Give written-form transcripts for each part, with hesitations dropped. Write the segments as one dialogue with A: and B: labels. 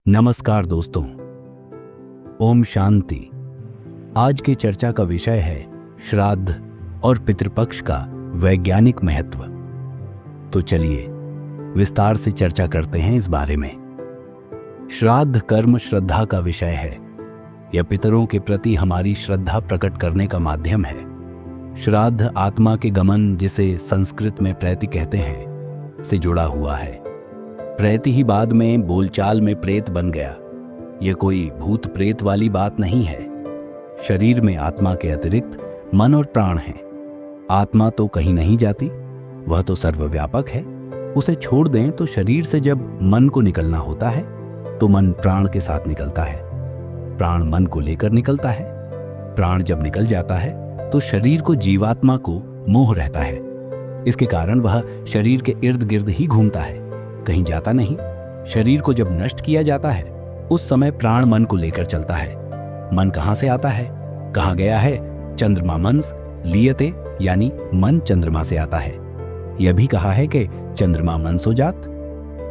A: नमस्कार दोस्तों, ओम शांति। आज की चर्चा का विषय है श्राद्ध और पितृपक्ष का वैज्ञानिक महत्व। तो चलिए विस्तार से चर्चा करते हैं इस बारे में। श्राद्ध कर्म श्रद्धा का विषय है। यह पितरों के प्रति हमारी श्रद्धा प्रकट करने का माध्यम है। श्राद्ध आत्मा के गमन, जिसे संस्कृत में प्रेति कहते हैं, से जुड़ा हुआ है। प्रेति ही बाद में बोलचाल में प्रेत बन गया। यह कोई भूत प्रेत वाली बात नहीं है। शरीर में आत्मा के अतिरिक्त मन और प्राण हैं। आत्मा तो कहीं नहीं जाती, वह तो सर्वव्यापक है। उसे छोड़ दें तो शरीर से जब मन को निकलना होता है तो मन प्राण के साथ निकलता है, प्राण मन को लेकर निकलता है। प्राण जब निकल जाता है तो शरीर को जीवात्मा को मोह रहता है। इसके कारण वह शरीर के इर्द गिर्द ही घूमता है, कहीं जाता नहीं। शरीर को जब नष्ट किया जाता है उस समय प्राण मन को लेकर चलता है। मन कहां से आता है, कहां गया है? चंद्रमा मंस लियते, यानी मन चंद्रमा से आता है। यह भी कहा है कि चंद्रमा मनसो जात,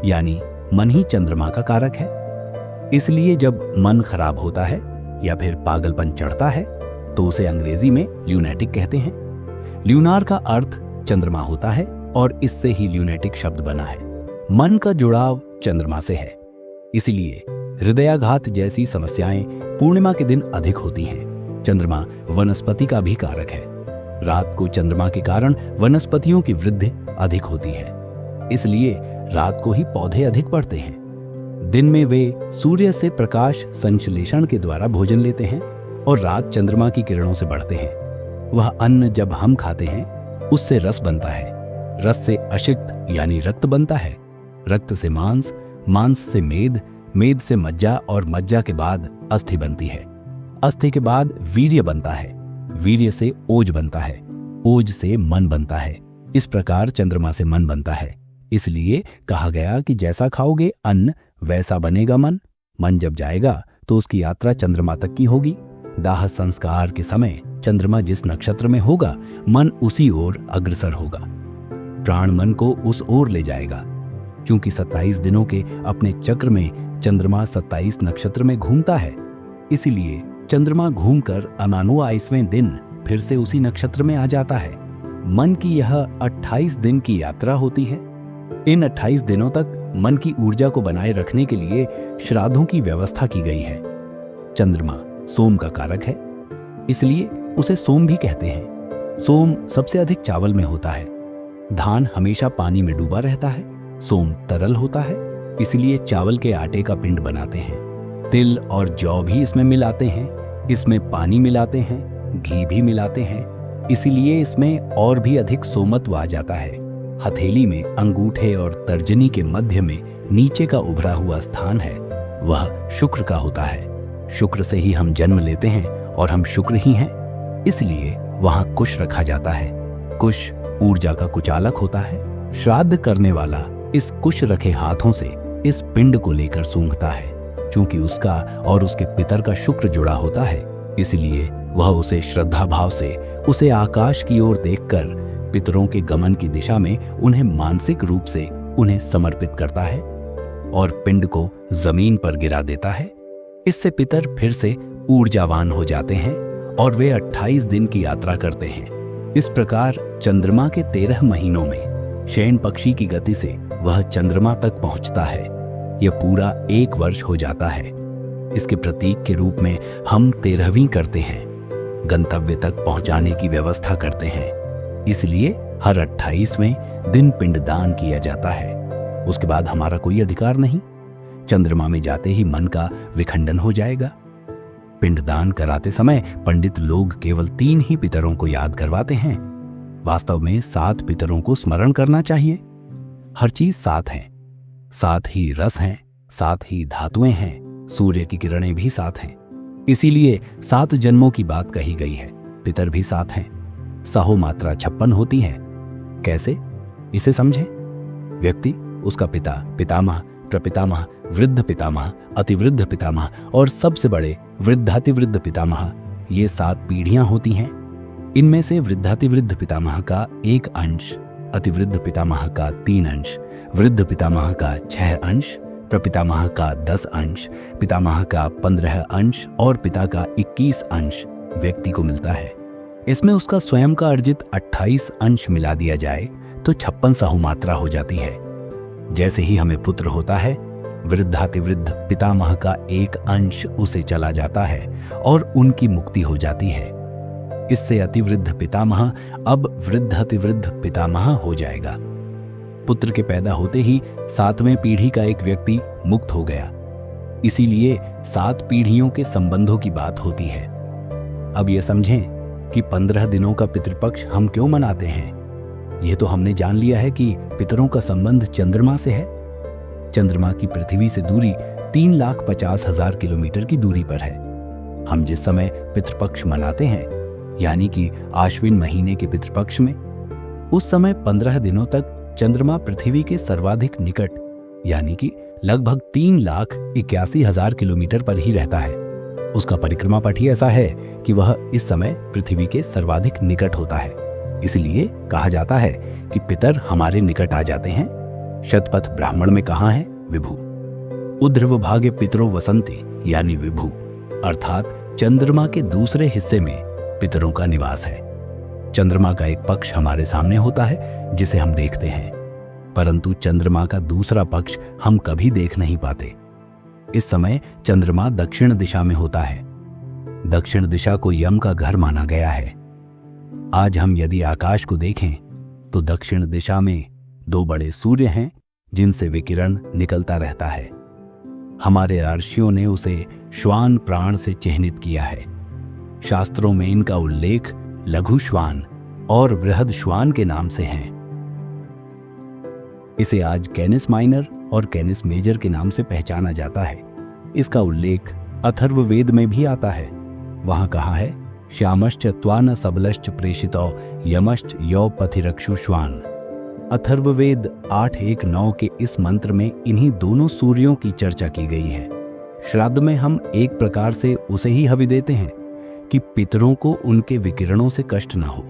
A: यानी मन ही चंद्रमा का कारक है। इसलिए जब मन खराब होता है या फिर पागलपन चढ़ता है तो उसे अंग्रेजी में ल्यूनेटिक कहते हैं। ल्यूनार का अर्थ चंद्रमा होता है और इससे ही ल्यूनेटिक शब्द बना है। मन का जुड़ाव चंद्रमा से है, इसलिए हृदयाघात जैसी समस्याएं पूर्णिमा के दिन अधिक होती हैं। चंद्रमा वनस्पति का भी कारक है। रात को चंद्रमा के कारण वनस्पतियों की वृद्धि अधिक होती है, इसलिए रात को ही पौधे अधिक बढ़ते हैं। दिन में वे सूर्य से प्रकाश संश्लेषण के द्वारा भोजन लेते हैं और रात चंद्रमा की किरणों से बढ़ते हैं। वह अन्न जब हम खाते हैं उससे रस बनता है, रस से अशिक्त यानी रक्त बनता है, रक्त से मांस, मांस से मेद, मेद से मज्जा और मज्जा के बाद अस्थि बनती है। अस्थि के बाद वीर्य बनता है, वीर्य से ओज बनता है, ओज से मन बनता है। इस प्रकार चंद्रमा से मन बनता है। इसलिए कहा गया कि जैसा खाओगे अन्न वैसा बनेगा मन। मन जब जाएगा तो उसकी यात्रा चंद्रमा तक की होगी। दाह संस्कार के समय चंद्रमा जिस नक्षत्र में होगा मन उसी ओर अग्रसर होगा। प्राण मन को उस ओर ले जाएगा। क्योंकि 27 दिनों के अपने चक्र में चंद्रमा 27 नक्षत्र में घूमता है, इसीलिए चंद्रमा घूमकर 29वें दिन फिर से उसी नक्षत्र में आ जाता है। मन की यह 28 दिन की यात्रा होती है। इन 28 दिनों तक मन की ऊर्जा को बनाए रखने के लिए श्राद्धों की व्यवस्था की गई है। चंद्रमा सोम का कारक है, इसलिए उसे सोम भी कहते हैं। सोम सबसे अधिक चावल में होता है। धान हमेशा पानी में डूबा रहता है। सोम तरल होता है, इसलिए चावल के आटे का पिंड बनाते हैं। तिल और जौ भी इसमें मिलाते हैं। इसमें पानी मिलाते हैं, घी भी मिलाते हैं, इसीलिए इसमें और भी अधिक सोमत्व आ जाता है। हथेली में अंगूठे और तर्जनी के मध्य में नीचे का उभरा हुआ स्थान है, वह शुक्र का होता है। शुक्र से ही हम जन्म लेते हैं और हम शुक्र ही हैं, इसलिए वहां कुश रखा जाता है। कुश ऊर्जा का कुचालक होता है। श्राद्ध करने वाला इस कुश रखे हाथों से इस पिंड को लेकर सूंघता है। चूंकि उसका और उसके पितर का शुक्र जुड़ा होता है, इसलिए वह उसे श्रद्धा भाव से उसे आकाश की ओर देखकर पितरों के गमन की दिशा में उन्हें मानसिक रूप से उन्हें समर्पित करता है और पिंड को जमीन पर गिरा देता है। इससे पितर फिर से ऊर्जावान हो जाते हैं और वे 28 दिन की यात्रा करते हैं। इस प्रकार चंद्रमा के 13 महीनों में शयन पक्षी की गति से वह चंद्रमा तक पहुंचता है। यह पूरा 1 वर्ष हो जाता है। इसके प्रतीक के रूप में हम 13वीं करते हैं, गंतव्य तक पहुंचाने की व्यवस्था करते हैं। इसलिए हर 28वें दिन पिंडदान किया जाता है। उसके बाद हमारा कोई अधिकार नहीं। चंद्रमा में जाते ही मन का विखंडन हो जाएगा। पिंडदान कराते समय पंडित लोग केवल 3 ही पितरों को याद करवाते हैं। वास्तव में 7 पितरों को स्मरण करना चाहिए। हर चीज 7 है। 7 ही रस हैं, 7 ही धातुएं हैं, सूर्य की किरणें भी 7 हैं। इसीलिए 7 जन्मों की बात कही गई है। पितर भी 7 हैं। सहो मात्रा 56 होती है। कैसे, इसे समझें। व्यक्ति, उसका पिता, पितामह, प्रपितामह, वृद्ध पितामह, अतिवृद्ध पितामह और सबसे बड़े वृद्धातिवृद्ध पितामह, ये 7 पीढ़ियां होती हैं। इनमें से वृद्धातिवृद्ध पितामह का 1 अंश, अतिवृद्ध पितामह का 3 अंश, वृद्ध पितामह का 6 अंश, प्रपितामह का 10 अंश, पितामह का 15 अंश और पिता का 21 अंश व्यक्ति को मिलता है। इसमें उसका स्वयं का अर्जित 28 अंश मिला दिया जाए तो 56 सहुमात्रा हो जाती है। जैसे ही हमें पुत्र होता है, वृद्धातिवृद्ध पितामह का 1 अंश उसे चला जाता है और उनकी मुक्ति हो जाती है। इससे अतिवृद्ध पितामह अब वृद्धातिवृद्ध पितामह हो जाएगा। पुत्र के पैदा होते ही 7वें पीढ़ी का एक व्यक्ति मुक्त हो गया। इसीलिए 7 पीढ़ियों के संबंधों की बात होती है। अब यह समझें कि 15 दिनों का पितृपक्ष हम क्यों मनाते हैं। यह तो हमने जान लिया है कि पितरों का संबंध चंद्रमा से है। चंद्रमा की पृथ्वी से दूरी 3,50,000 किलोमीटर की दूरी पर है। हम जिस समय पितृपक्ष मनाते हैं, यानी कि आश्विन महीने के पितृपक्ष में, उस समय 15 दिनों तक चंद्रमा पृथ्वी के सर्वाधिक निकट यानी कि लगभग 3,81,000 किलोमीटर पर ही रहता है। उसका परिक्रमा पथ ही ऐसा है कि वह इस समय पृथ्वी के सर्वाधिक निकट होता है। इसलिए कहा जाता है कि पितर हमारे निकट आ जाते हैं। शतपथ ब्राह्मण में कहा है विभु। उध्रव भागे पितरो वसंती यानी विभु, अर्थात चंद्रमा के दूसरे हिस्से में पितरों का निवास है। चंद्रमा का एक पक्ष हमारे सामने होता है जिसे हम देखते हैं, परंतु चंद्रमा का दूसरा पक्ष हम कभी देख नहीं पाते। इस समय चंद्रमा दक्षिण दिशा में होता है। दक्षिण दिशा को यम का घर माना गया है। आज हम यदि आकाश को देखें तो दक्षिण दिशा में 2 बड़े सूर्य हैं जिनसे विकिरण निकलता रहता है। हमारे ऋषियों ने उसे श्वान प्राण से चिह्नित किया है। शास्त्रों में इनका उल्लेख लघु श्वान और बृहद श्वान के नाम से है। इसे आज कैनिस माइनर और कैनिस मेजर के नाम से पहचाना जाता है। इसका उल्लेख अथर्ववेद में भी आता है। वहां कहा है श्यामश्च त्वान सबलश्च प्रेषितो यमश्च यौ पथिरक्षु श्वान। अथर्ववेद 8.1.9 के इस मंत्र में इन्हीं दोनों सूर्यों की चर्चा की गई है। श्राद्ध में हम एक प्रकार से उसे ही हवि देते हैं कि पितरों को उनके विकिरणों से कष्ट न हो।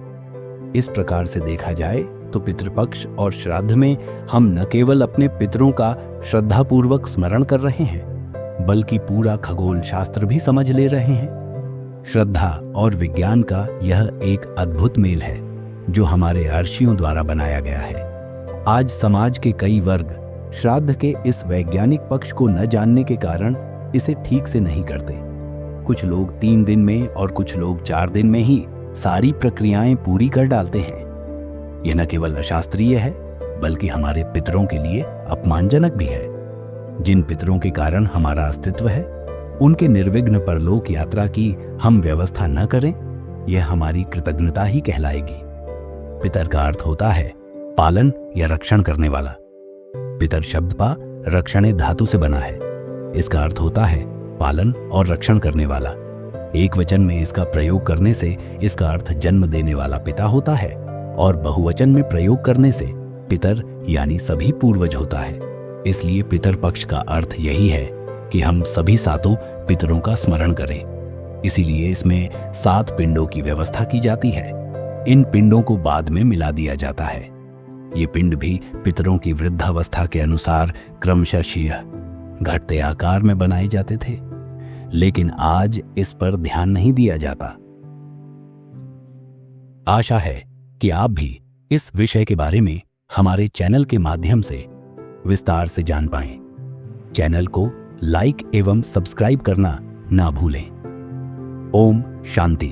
A: इस प्रकार से देखा जाए तो पितृपक्ष और श्राद्ध में हम न केवल अपने पितरों का श्रद्धापूर्वक स्मरण कर रहे हैं, बल्कि पूरा खगोल शास्त्र भी समझ ले रहे हैं। श्रद्धा और विज्ञान का यह एक अद्भुत मेल है जो हमारे ऋषियों द्वारा बनाया गया है। आज समाज के कई वर्ग श्राद्ध के इस वैज्ञानिक पक्ष को न जानने के कारण इसे ठीक से नहीं करते। कुछ लोग 3 दिन में और कुछ लोग 4 दिन में ही सारी प्रक्रियाएं पूरी कर डालते हैं। यह न केवल अशास्त्रीय है बल्कि हमारे पितरों के लिए अपमानजनक भी है। जिन पितरों के कारण हमारा अस्तित्व है, उनके निर्विघ्न परलोक यात्रा की हम व्यवस्था न करें, यह हमारी कृतज्ञता ही कहलाएगी। पितर का अर्थ होता है पालन या रक्षण करने वाला। पितर शब्द पा रक्षणे धातु से बना है। इसका अर्थ होता है पालन और रक्षण करने वाला। एक वचन में इसका प्रयोग करने से इसका अर्थ जन्म देने वाला पिता होता है और बहुवचन में प्रयोग करने से पितर यानी सभी पूर्वज होता है। इसलिए पितर पक्ष का अर्थ यही है कि हम सभी 7 पितरों का स्मरण करें। इसीलिए इसमें 7 पिंडों की व्यवस्था की जाती है। इन पिंडों को बाद में मिला दिया जाता है। ये पिंड भी पितरों की वृद्धावस्था के अनुसार क्रमशः घटते आकार में बनाए जाते थे, लेकिन आज इस पर ध्यान नहीं दिया जाता। आशा है कि आप भी इस विषय के बारे में हमारे चैनल के माध्यम से विस्तार से जान पाएं। चैनल को लाइक एवं सब्सक्राइब करना ना भूलें। ओम शांति।